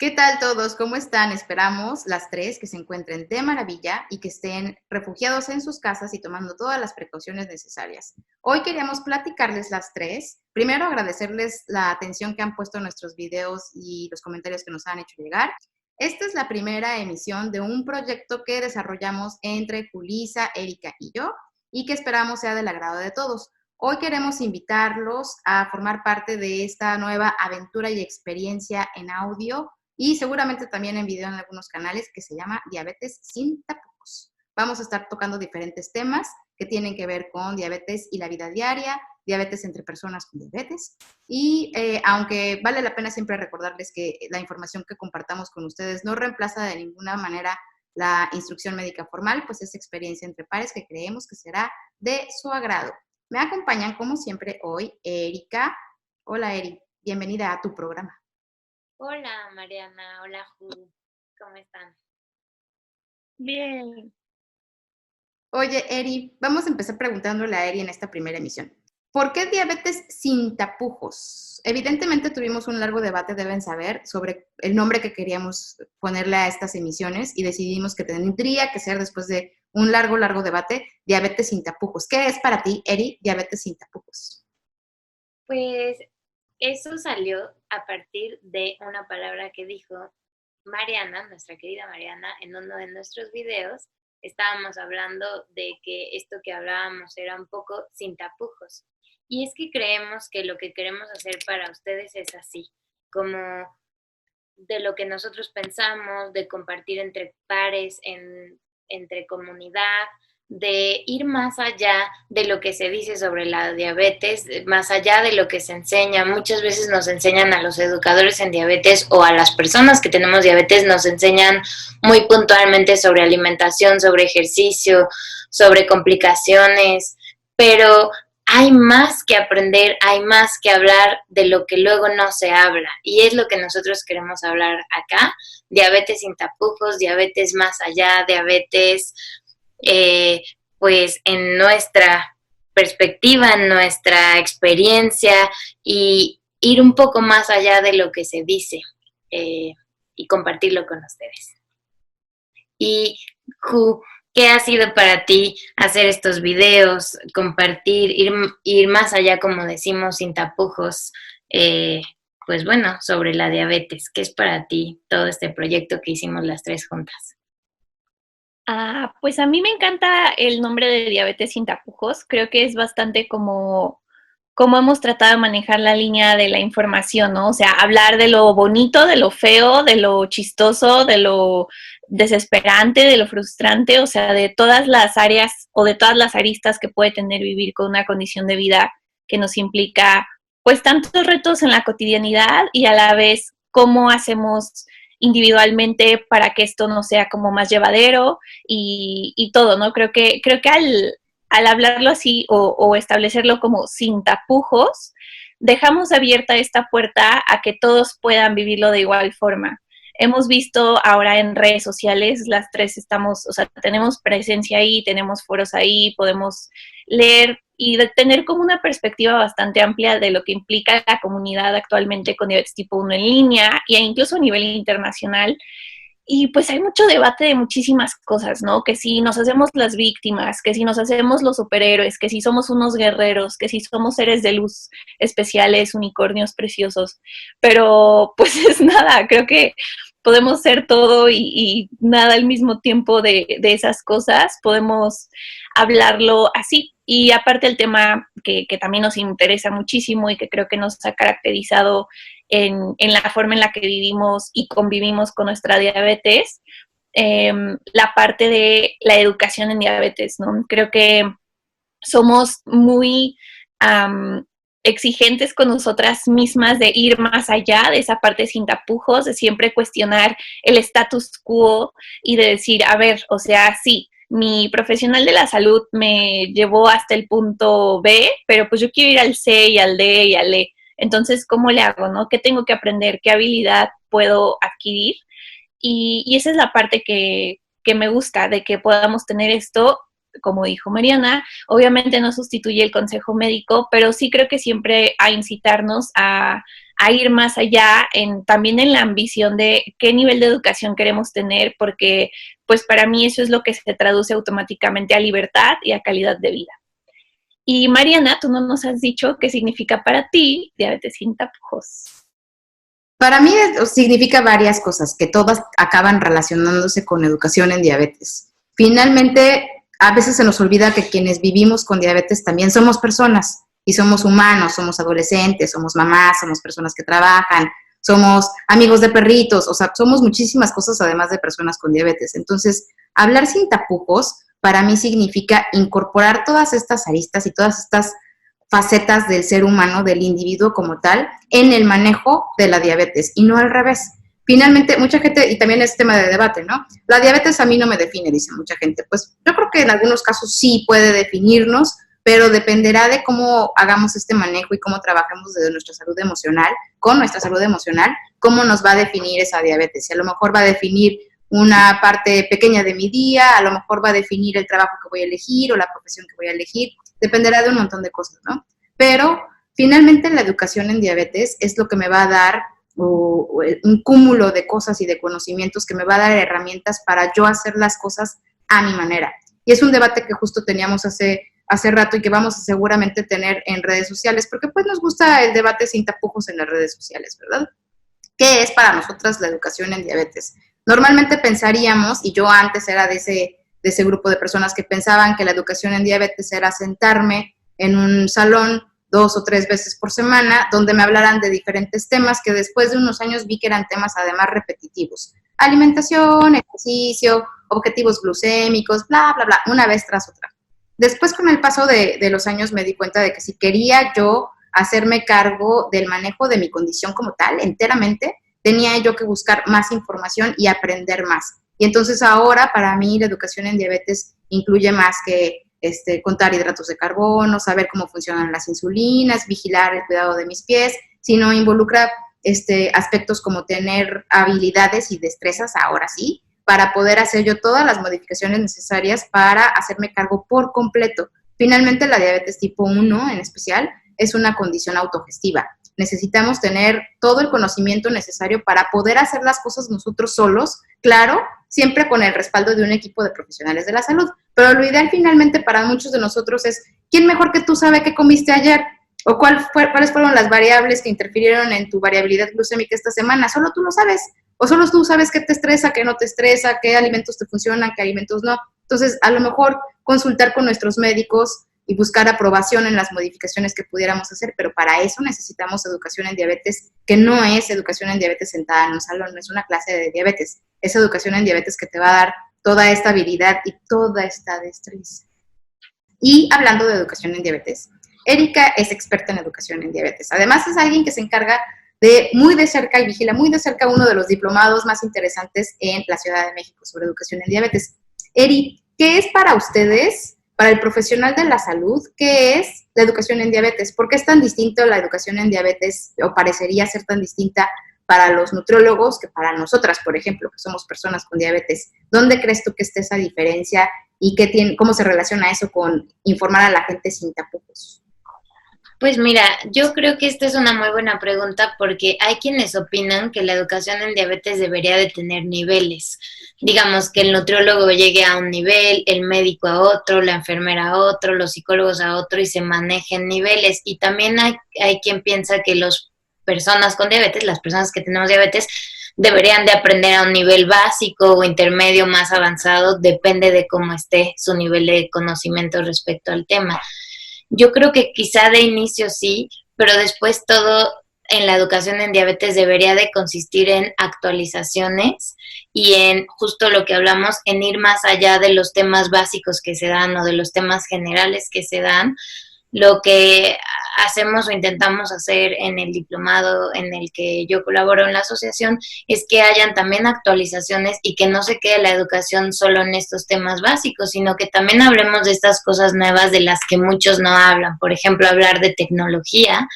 ¿Qué tal todos? ¿Cómo están? Esperamos las tres que se encuentren de maravilla y que estén refugiados en sus casas y tomando todas las precauciones necesarias. Hoy queríamos platicarles las tres. Primero, agradecerles la atención que han puesto en nuestros videos y los comentarios que nos han hecho llegar. Esta es la primera emisión de un proyecto que desarrollamos entre Julisa, Erika y yo y que esperamos sea del agrado de todos. Hoy queremos invitarlos a formar parte de esta nueva aventura y experiencia en audio y seguramente también en video en algunos canales que se llama Diabetes sin tapujos. Vamos a estar tocando diferentes temas que tienen que ver con diabetes y la vida diaria, diabetes entre personas con diabetes y aunque vale la pena siempre recordarles que la información que compartamos con ustedes no reemplaza de ninguna manera la instrucción médica formal, pues es experiencia entre pares que creemos que será de su agrado. Me acompañan como siempre hoy Erika. Hola Eri, bienvenida a tu programa. Hola Mariana, hola Ju, ¿cómo están? Bien. Oye, Eri, vamos a empezar preguntándole a Eri en esta primera emisión. ¿Por qué diabetes sin tapujos? Evidentemente tuvimos un largo debate, deben saber, sobre el nombre que queríamos ponerle a estas emisiones y decidimos que tendría que ser, después de un largo debate, diabetes sin tapujos. ¿Qué es para ti, Eri, diabetes sin tapujos? Pues eso salió a partir de una palabra que dijo Mariana, nuestra querida Mariana, en uno de nuestros videos. Estábamos hablando de que esto que hablábamos era un poco sin tapujos. Y es que creemos que lo que queremos hacer para ustedes es así, como de lo que nosotros pensamos, de compartir entre pares, entre comunidad, de ir más allá de lo que se dice sobre la diabetes, más allá de lo que se enseña. Muchas veces nos enseñan a los educadores en diabetes o a las personas que tenemos diabetes, nos enseñan muy puntualmente sobre alimentación, sobre ejercicio, sobre complicaciones, pero hay más que aprender, hay más que hablar de lo que luego no se habla. Y es lo que nosotros queremos hablar acá. Diabetes sin tapujos, diabetes más allá, diabetes pues en nuestra perspectiva, en nuestra experiencia y ir un poco más allá de lo que se dice y compartirlo con ustedes. Y Ju, ¿qué ha sido para ti hacer estos videos, compartir, ir más allá, como decimos, sin tapujos? Pues bueno, sobre la diabetes. ¿Qué es para ti todo este proyecto que hicimos las tres juntas? Pues a mí me encanta el nombre de diabetes sin tapujos. Creo que es bastante como hemos tratado de manejar la línea de la información, ¿no? O sea, hablar de lo bonito, de lo feo, de lo chistoso, de lo desesperante, de lo frustrante, o sea, de todas las áreas o de todas las aristas que puede tener vivir con una condición de vida que nos implica, pues, tantos retos en la cotidianidad y a la vez cómo hacemos individualmente para que esto no sea como más llevadero y todo, ¿no? Creo que al hablarlo así o establecerlo como sin tapujos, dejamos abierta esta puerta a que todos puedan vivirlo de igual forma. Hemos visto ahora en redes sociales, las tres estamos, o sea, tenemos presencia ahí, tenemos foros ahí, podemos leer y de tener como una perspectiva bastante amplia de lo que implica la comunidad actualmente con diabetes tipo 1 en línea e incluso a nivel internacional. Y pues hay mucho debate de muchísimas cosas, ¿no? Que si nos hacemos las víctimas, que si nos hacemos los superhéroes, que si somos unos guerreros, que si somos seres de luz especiales, unicornios preciosos. Pero pues es nada, creo que podemos ser todo y nada al mismo tiempo de esas cosas. Podemos hablarlo así. Y aparte el tema que también nos interesa muchísimo y que creo que nos ha caracterizado en la forma en la que vivimos y convivimos con nuestra diabetes, la parte de la educación en diabetes, ¿no? Creo que somos muy exigentes con nosotras mismas de ir más allá de esa parte sin tapujos, de siempre cuestionar el status quo y de decir, a ver, o sea, sí, mi profesional de la salud me llevó hasta el punto B, pero pues yo quiero ir al C y al D y al E. Entonces, ¿cómo le hago, no? ¿Qué tengo que aprender? ¿Qué habilidad puedo adquirir? Y esa es la parte que me gusta, de que podamos tener esto como dijo Mariana. Obviamente no sustituye el consejo médico, pero sí creo que siempre a incitarnos a ir más allá, también en la ambición de qué nivel de educación queremos tener, porque pues para mí eso es lo que se traduce automáticamente a libertad y a calidad de vida. Y Mariana, tú no nos has dicho qué significa para ti diabetes sin tapujos. Para mí significa varias cosas, que todas acaban relacionándose con educación en diabetes. Finalmente, a veces se nos olvida que quienes vivimos con diabetes también somos personas y somos humanos, somos adolescentes, somos mamás, somos personas que trabajan, somos amigos de perritos, o sea, somos muchísimas cosas además de personas con diabetes. Entonces, hablar sin tapujos para mí significa incorporar todas estas aristas y todas estas facetas del ser humano, del individuo como tal, en el manejo de la diabetes y no al revés. Finalmente, mucha gente, y también es tema de debate, ¿no? La diabetes a mí no me define, dice mucha gente. Pues yo creo que en algunos casos sí puede definirnos, pero dependerá de cómo hagamos este manejo y cómo trabajemos desde nuestra salud emocional, con nuestra salud emocional, cómo nos va a definir esa diabetes. Y a lo mejor va a definir una parte pequeña de mi día, a lo mejor va a definir el trabajo que voy a elegir o la profesión que voy a elegir, dependerá de un montón de cosas, ¿no? Pero finalmente la educación en diabetes es lo que me va a dar un cúmulo de cosas y de conocimientos que me va a dar herramientas para yo hacer las cosas a mi manera. Y es un debate que justo teníamos hace rato y que vamos a seguramente tener en redes sociales, porque pues nos gusta el debate sin tapujos en las redes sociales, ¿verdad? ¿Qué es para nosotras la educación en diabetes? Normalmente pensaríamos, y yo antes era de ese grupo de personas que pensaban que la educación en diabetes era sentarme en un salón 2 o 3 veces por semana, donde me hablaran de diferentes temas que después de unos años vi que eran temas además repetitivos. Alimentación, ejercicio, objetivos glucémicos, bla, bla, bla, una vez tras otra. Después, con el paso de los años, me di cuenta de que si quería yo hacerme cargo del manejo de mi condición como tal, enteramente, tenía yo que buscar más información y aprender más. Y entonces ahora, para mí, la educación en diabetes incluye más que contar hidratos de carbono, saber cómo funcionan las insulinas, vigilar el cuidado de mis pies, sino involucra aspectos como tener habilidades y destrezas, ahora sí, para poder hacer yo todas las modificaciones necesarias para hacerme cargo por completo. Finalmente, la diabetes tipo 1 en especial es una condición autogestiva. Necesitamos tener todo el conocimiento necesario para poder hacer las cosas nosotros solos, claro, siempre con el respaldo de un equipo de profesionales de la salud. Pero lo ideal finalmente para muchos de nosotros es, ¿quién mejor que tú sabe qué comiste ayer? ¿O cuáles fueron las variables que interfirieron en tu variabilidad glucémica esta semana? Solo tú lo sabes. O solo tú sabes qué te estresa, qué no te estresa, qué alimentos te funcionan, qué alimentos no. Entonces, a lo mejor consultar con nuestros médicos y buscar aprobación en las modificaciones que pudiéramos hacer, pero para eso necesitamos educación en diabetes, que no es educación en diabetes sentada en un salón, no es una clase de diabetes, es educación en diabetes que te va a dar toda esta habilidad y toda esta destreza. Y hablando de educación en diabetes, Erika es experta en educación en diabetes. Además, es alguien que se encarga de muy de cerca y vigila muy de cerca uno de los diplomados más interesantes en la Ciudad de México sobre educación en diabetes. Eri, ¿qué es para ustedes, para el profesional de la salud, qué es la educación en diabetes? ¿Por qué es tan distinto la educación en diabetes, o parecería ser tan distinta para los nutriólogos que para nosotras, por ejemplo, que somos personas con diabetes? ¿Dónde crees tú que esté esa diferencia y cómo se relaciona eso con informar a la gente sin tapujos? Pues mira, yo creo que esta es una muy buena pregunta porque hay quienes opinan que la educación en diabetes debería de tener niveles. Digamos que el nutriólogo llegue a un nivel, el médico a otro, la enfermera a otro, los psicólogos a otro y se manejen niveles. Y también hay quien piensa que las personas con diabetes, las personas que tenemos diabetes, deberían de aprender a un nivel básico o intermedio más avanzado, depende de cómo esté su nivel de conocimiento respecto al tema. Yo creo que quizá de inicio sí, pero después todo en la educación en diabetes debería de consistir en actualizaciones y en justo lo que hablamos, en ir más allá de los temas básicos que se dan o de los temas generales que se dan. Lo que hacemos o intentamos hacer en el diplomado en el que yo colaboro en la asociación es que hayan también actualizaciones y que no se quede la educación solo en estos temas básicos, sino que también hablemos de estas cosas nuevas de las que muchos no hablan. Por ejemplo, hablar de tecnología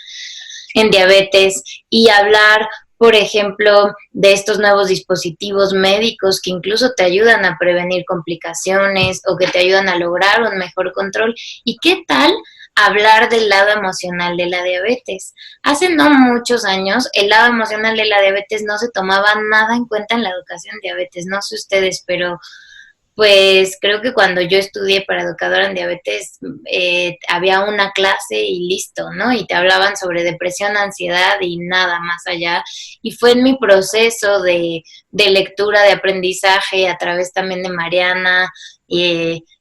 en diabetes y hablar por ejemplo, de estos nuevos dispositivos médicos que incluso te ayudan a prevenir complicaciones o que te ayudan a lograr un mejor control. ¿Y qué tal hablar del lado emocional de la diabetes? Hace no muchos años el lado emocional de la diabetes no se tomaba nada en cuenta en la educación en diabetes. No sé ustedes, pero pues creo que cuando yo estudié para educadora en diabetes, había una clase y listo, ¿no? Y te hablaban sobre depresión, ansiedad y nada más allá. Y fue en mi proceso de lectura, de aprendizaje, a través también de Mariana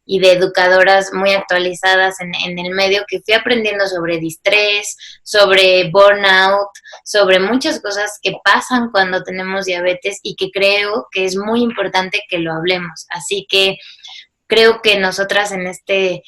y de educadoras muy actualizadas en el medio, que fui aprendiendo sobre distrés, sobre burnout, sobre muchas cosas que pasan cuando tenemos diabetes y que creo que es muy importante que lo hablemos. Así que creo que nosotras en este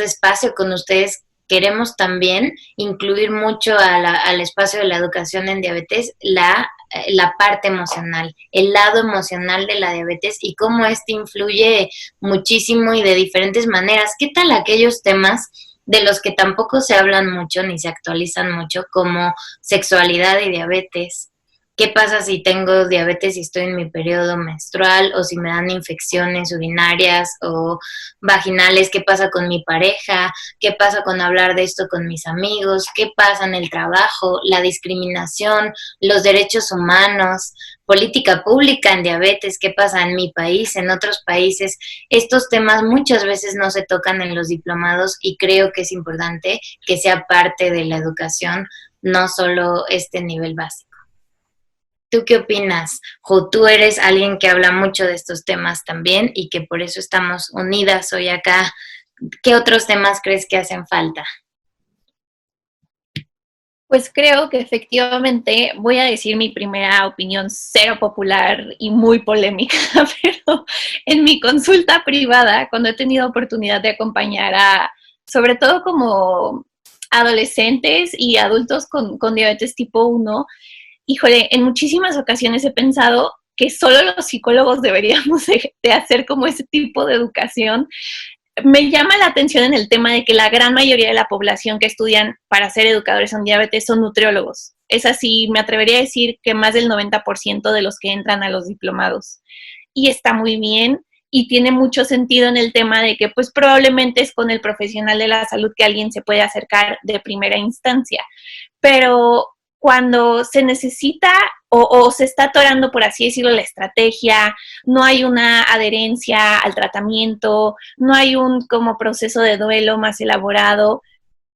espacio con ustedes queremos también incluir mucho al espacio de la educación en diabetes la parte emocional, el lado emocional de la diabetes y cómo este influye muchísimo y de diferentes maneras. ¿Qué tal aquellos temas de los que tampoco se hablan mucho ni se actualizan mucho, como sexualidad y diabetes? ¿Qué pasa si tengo diabetes y estoy en mi periodo menstrual? O si me dan infecciones urinarias o vaginales. ¿Qué pasa con mi pareja? ¿Qué pasa con hablar de esto con mis amigos? ¿Qué pasa en el trabajo? La discriminación, los derechos humanos, política pública en diabetes. ¿Qué pasa en mi país, en otros países? Estos temas muchas veces no se tocan en los diplomados y creo que es importante que sea parte de la educación, no solo este nivel básico. ¿Tú qué opinas, Jo? Tú eres alguien que habla mucho de estos temas también y que por eso estamos unidas hoy acá. ¿Qué otros temas crees que hacen falta? Pues creo que efectivamente voy a decir mi primera opinión cero popular y muy polémica, pero en mi consulta privada, cuando he tenido oportunidad de acompañar a, sobre todo como adolescentes y adultos con diabetes tipo 1, híjole, en muchísimas ocasiones he pensado que solo los psicólogos deberíamos de hacer como ese tipo de educación. Me llama la atención en el tema de que la gran mayoría de la población que estudian para ser educadores en diabetes son nutriólogos. Es así, me atrevería a decir que más del 90% de los que entran a los diplomados. Y está muy bien y tiene mucho sentido en el tema de que pues probablemente es con el profesional de la salud que alguien se puede acercar de primera instancia. Pero cuando se necesita o se está atorando, por así decirlo, la estrategia, no hay una adherencia al tratamiento, no hay un como proceso de duelo más elaborado,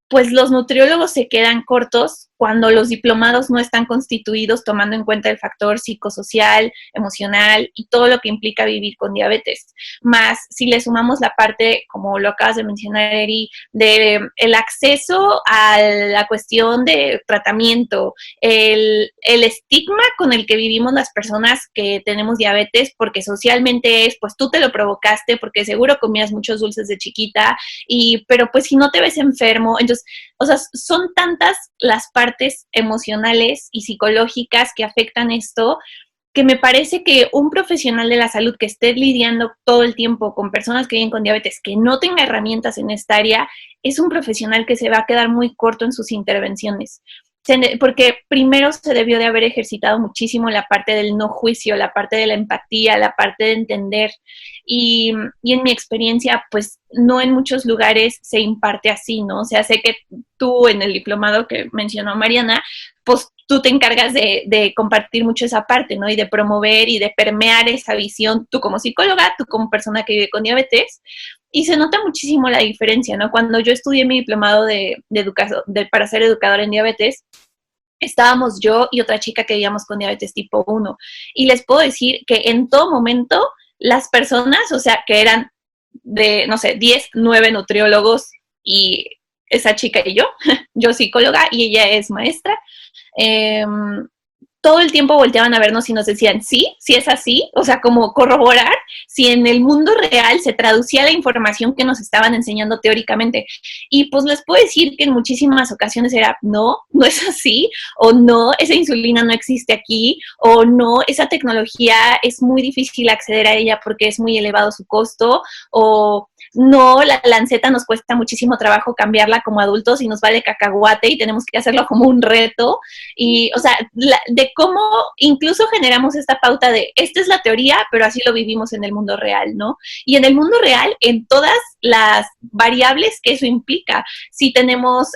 pues los nutriólogos se quedan cortos cuando los diplomados no están constituidos tomando en cuenta el factor psicosocial, emocional y todo lo que implica vivir con diabetes. Más si le sumamos la parte, como lo acabas de mencionar, Eri, de el acceso a la cuestión de tratamiento, el estigma con el que vivimos las personas que tenemos diabetes, porque socialmente es, pues tú te lo provocaste, porque seguro comías muchos dulces de chiquita, pero pues si no te ves enfermo, entonces, o sea, son tantas las partes emocionales y psicológicas que afectan esto, que me parece que un profesional de la salud que esté lidiando todo el tiempo con personas que viven con diabetes, que no tenga herramientas en esta área, es un profesional que se va a quedar muy corto en sus intervenciones. Porque primero se debió de haber ejercitado muchísimo la parte del no juicio, la parte de la empatía, la parte de entender. Y en mi experiencia, pues no en muchos lugares se imparte así, ¿no? O sea, sé que tú en el diplomado que mencionó Mariana, pues tú te encargas de compartir mucho esa parte, ¿no? Y de promover y de permear esa visión, tú como psicóloga, tú como persona que vive con diabetes. Y se nota muchísimo la diferencia, ¿no? Cuando yo estudié mi diplomado para ser educadora en diabetes, estábamos yo y otra chica que vivíamos con diabetes tipo 1. Y les puedo decir que en todo momento las personas, o sea, que eran de, no sé, 10, 9 nutriólogos y esa chica y yo psicóloga y ella es maestra, todo el tiempo volteaban a vernos y nos decían, sí es así, o sea, como corroborar si en el mundo real se traducía la información que nos estaban enseñando teóricamente. Y pues les puedo decir que en muchísimas ocasiones era, no es así, o no, esa insulina no existe aquí, o no, esa tecnología es muy difícil acceder a ella porque es muy elevado su costo, o no, la lanceta nos cuesta muchísimo trabajo cambiarla como adultos y nos vale cacahuate y tenemos que hacerlo como un reto. Y, o sea, de cómo incluso generamos esta pauta de, esta es la teoría, pero así lo vivimos en el mundo real, ¿no? Y en el mundo real, en todas las variables que eso implica, si tenemos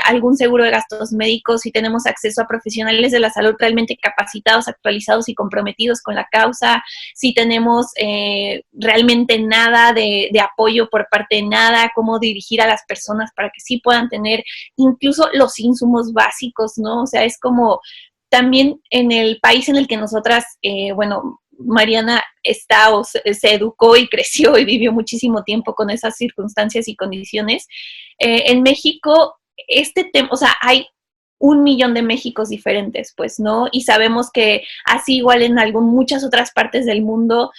algún seguro de gastos médicos, si tenemos acceso a profesionales de la salud realmente capacitados, actualizados y comprometidos con la causa, si tenemos realmente nada de apoyo por parte de nada, cómo dirigir a las personas para que sí puedan tener incluso los insumos básicos, ¿no? O sea, es como también en el país en el que nosotras, bueno, Mariana está o se educó y creció y vivió muchísimo tiempo con esas circunstancias y condiciones. En México, este tema, o sea, hay 1 millón de Méxicos diferentes, pues, ¿no? Y sabemos que así igual en muchas otras partes del mundo,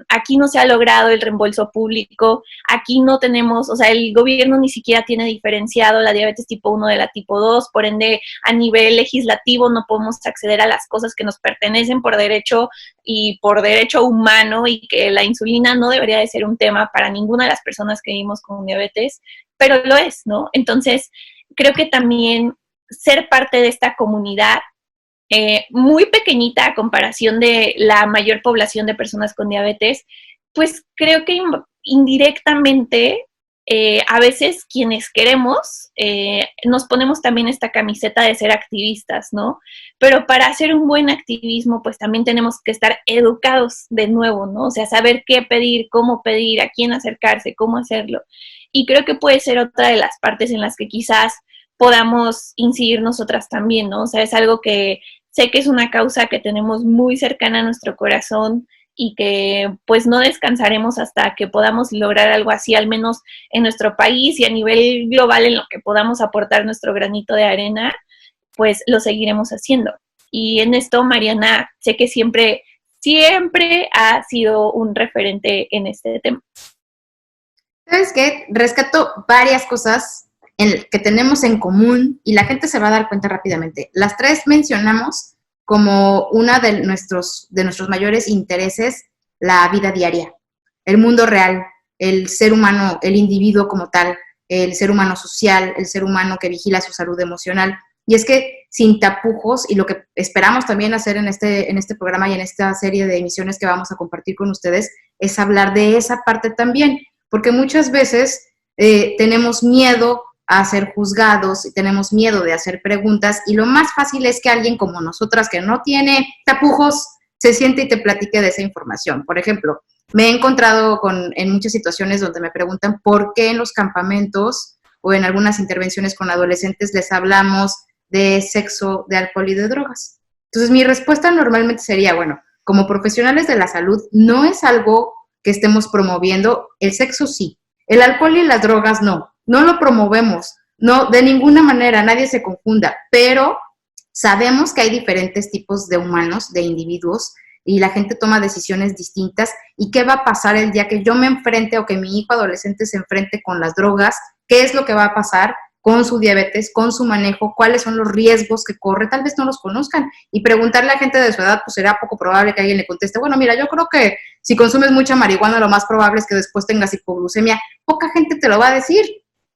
aquí no se ha logrado el reembolso público, aquí no tenemos, o sea, el gobierno ni siquiera tiene diferenciado la diabetes tipo 1 de la tipo 2, por ende, a nivel legislativo no podemos acceder a las cosas que nos pertenecen por derecho y por derecho humano, y que la insulina no debería de ser un tema para ninguna de las personas que vivimos con diabetes, pero lo es, ¿no? Entonces, creo que también ser parte de esta comunidad muy pequeñita a comparación de la mayor población de personas con diabetes, pues creo que indirectamente a veces quienes queremos nos ponemos también esta camiseta de ser activistas, ¿no? Pero para hacer un buen activismo, pues también tenemos que estar educados de nuevo, ¿no? O sea, saber qué pedir, cómo pedir, a quién acercarse, cómo hacerlo. Y creo que puede ser otra de las partes en las que quizás podamos incidir nosotras también, ¿no? O sea, es algo que sé que es una causa que tenemos muy cercana a nuestro corazón y que pues no descansaremos hasta que podamos lograr algo así, al menos en nuestro país y a nivel global en lo que podamos aportar nuestro granito de arena, pues lo seguiremos haciendo. Y en esto, Mariana, sé que siempre ha sido un referente en este tema. ¿Sabes qué? Rescato varias cosas que tenemos en común y la gente se va a dar cuenta rápidamente. Las tres mencionamos como una de nuestros mayores intereses la vida diaria, el mundo real, el ser humano, el individuo como tal, el ser humano social, el ser humano que vigila su salud emocional. Y es que sin tapujos, y lo que esperamos también hacer en este programa y en esta serie de emisiones que vamos a compartir con ustedes, es hablar de esa parte también, porque muchas veces tenemos miedo a ser juzgados y tenemos miedo de hacer preguntas, y lo más fácil es que alguien como nosotras, que no tiene tapujos, se siente y te platique de esa información. Por ejemplo, me he encontrado en muchas situaciones donde me preguntan por qué en los campamentos o en algunas intervenciones con adolescentes les hablamos de sexo, de alcohol y de drogas. Entonces, mi respuesta normalmente sería, bueno, como profesionales de la salud, no es algo que estemos promoviendo. El sexo sí, el alcohol y las drogas no lo promovemos, no, de ninguna manera, nadie se confunda, pero sabemos que hay diferentes tipos de humanos, de individuos, y la gente toma decisiones distintas. ¿Y qué va a pasar el día que yo me enfrente o que mi hijo adolescente se enfrente con las drogas? ¿Qué es lo que va a pasar con su diabetes, con su manejo? ¿Cuáles son los riesgos que corre? Tal vez no los conozcan. Y preguntarle a gente de su edad, pues será poco probable que alguien le conteste, bueno, mira, yo creo que si consumes mucha marihuana, lo más probable es que después tengas hipoglucemia. Poca gente te lo va a decir.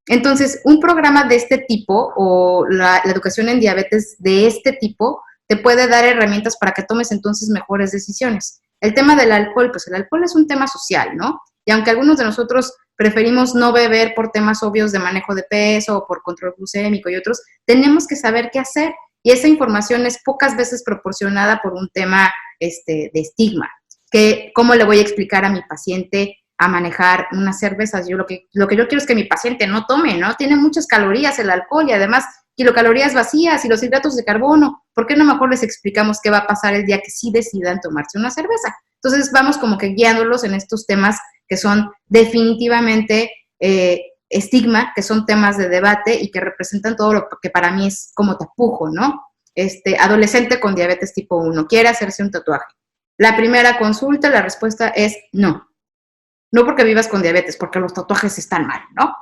Entonces, un programa de este tipo o la educación en diabetes de este tipo te puede dar herramientas para que tomes entonces mejores decisiones. El tema del alcohol, pues el alcohol es un tema social, ¿no? Y aunque algunos de nosotros preferimos no beber por temas obvios de manejo de peso o por control glucémico y otros, tenemos que saber qué hacer. Y esa información es pocas veces proporcionada por un tema de estigma. Que, ¿cómo le voy a explicar a mi paciente a manejar unas cervezas? Yo lo que yo quiero es que mi paciente no tome, ¿no? Tiene muchas calorías el alcohol y además kilocalorías vacías y los hidratos de carbono. ¿Por qué no mejor les explicamos qué va a pasar el día que sí decidan tomarse una cerveza? Entonces vamos como que guiándolos en estos temas que son definitivamente estigma, que son temas de debate y que representan todo lo que para mí es como tapujo, ¿no? Adolescente con diabetes tipo 1, quiere hacerse un tatuaje. La primera consulta, la respuesta es no. No porque vivas con diabetes, porque los tatuajes están mal, ¿no?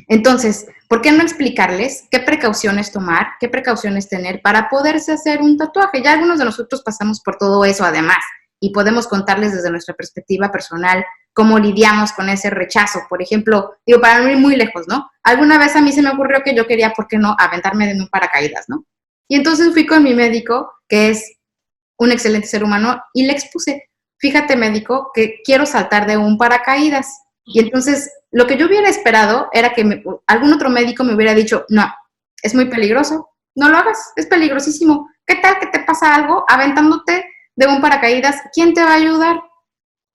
Entonces, ¿por qué no explicarles qué precauciones tomar, qué precauciones tener para poderse hacer un tatuaje? Ya algunos de nosotros pasamos por todo eso además y podemos contarles desde nuestra perspectiva personal cómo lidiamos con ese rechazo. Por ejemplo, digo, para no ir muy lejos, ¿no? Alguna vez a mí se me ocurrió que yo quería, ¿por qué no?, aventarme de un paracaídas, ¿no? Y entonces fui con mi médico, que es un excelente ser humano, y le expuse, fíjate, médico, que quiero saltar de un paracaídas. Y entonces, lo que yo hubiera esperado era que algún otro médico me hubiera dicho, no, es muy peligroso, no lo hagas, es peligrosísimo. ¿Qué tal que te pasa algo aventándote de un paracaídas? ¿Quién te va a ayudar?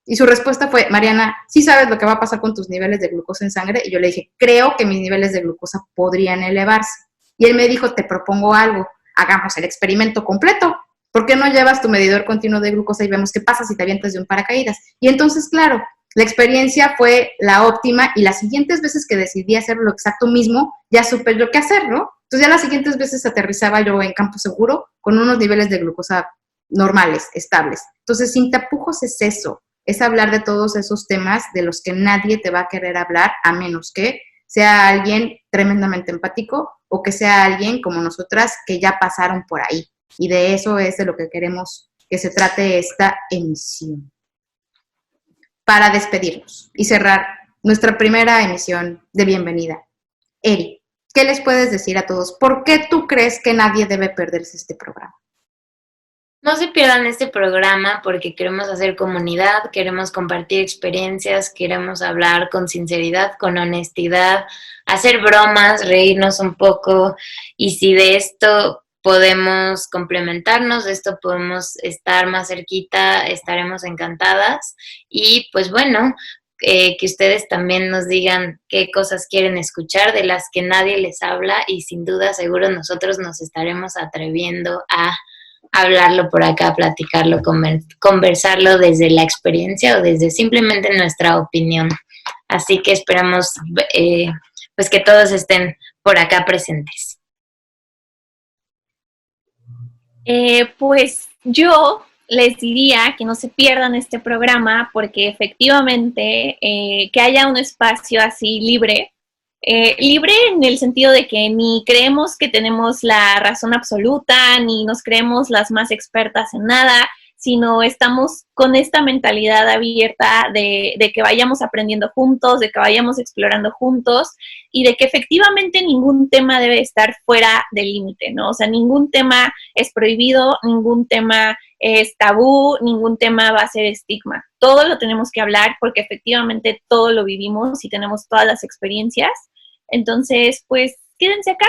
Y su respuesta fue, Mariana, ¿sí sabes lo que va a pasar con tus niveles de glucosa en sangre? Y yo le dije, creo que mis niveles de glucosa podrían elevarse. Y él me dijo, te propongo algo, hagamos el experimento completo. ¿Por qué no llevas tu medidor continuo de glucosa y vemos qué pasa si te avientas de un paracaídas? Y entonces, claro, la experiencia fue la óptima y las siguientes veces que decidí hacer lo exacto mismo, ya supe yo qué hacer, ¿no? Entonces ya las siguientes veces aterrizaba yo en campo seguro con unos niveles de glucosa normales, estables. Entonces, sin tapujos es eso, es hablar de todos esos temas de los que nadie te va a querer hablar a menos que sea alguien tremendamente empático o que sea alguien como nosotras que ya pasaron por ahí. Y de eso es de lo que queremos que se trate esta emisión. Para despedirnos y cerrar nuestra primera emisión de bienvenida. Eri, ¿qué les puedes decir a todos? ¿Por qué tú crees que nadie debe perderse este programa? No se pierdan este programa porque queremos hacer comunidad, queremos compartir experiencias, queremos hablar con sinceridad, con honestidad, hacer bromas, reírnos un poco, y si de esto podemos complementarnos, de esto podemos estar más cerquita, estaremos encantadas. Y pues bueno, que ustedes también nos digan qué cosas quieren escuchar de las que nadie les habla, y sin duda seguro nosotros nos estaremos atreviendo a hablarlo por acá, platicarlo, conversarlo desde la experiencia o desde simplemente nuestra opinión. Así que esperamos pues que todos estén por acá presentes. Pues yo les diría que no se pierdan este programa porque efectivamente que haya un espacio así libre, libre en el sentido de que ni creemos que tenemos la razón absoluta, ni nos creemos las más expertas en nada, sino estamos con esta mentalidad abierta de que vayamos aprendiendo juntos, de que vayamos explorando juntos y de que efectivamente ningún tema debe estar fuera del límite, ¿no? O sea, ningún tema es prohibido, ningún tema es tabú, ningún tema va a ser estigma. Todo lo tenemos que hablar porque efectivamente todo lo vivimos y tenemos todas las experiencias. Entonces, pues quédense acá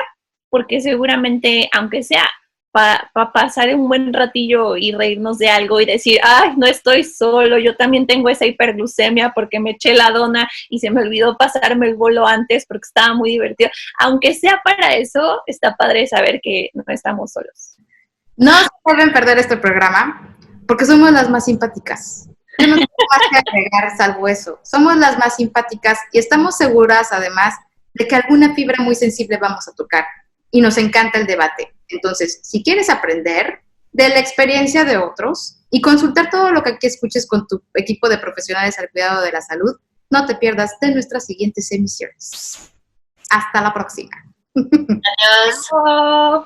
porque seguramente, aunque sea para pasar un buen ratillo y reírnos de algo y decir, ay, no estoy solo, yo también tengo esa hiperglucemia porque me eché la dona y se me olvidó pasarme el bolo antes porque estaba muy divertido. Aunque sea para eso, está padre saber que no estamos solos. No se pueden perder este programa porque somos las más simpáticas. Yo no tengo más que agregar salvo eso. Somos las más simpáticas y estamos seguras, además, de que alguna fibra muy sensible vamos a tocar. Y nos encanta el debate. Entonces, si quieres aprender de la experiencia de otros y consultar todo lo que aquí escuches con tu equipo de profesionales al cuidado de la salud, no te pierdas de nuestras siguientes emisiones. Hasta la próxima. Adiós. Oh.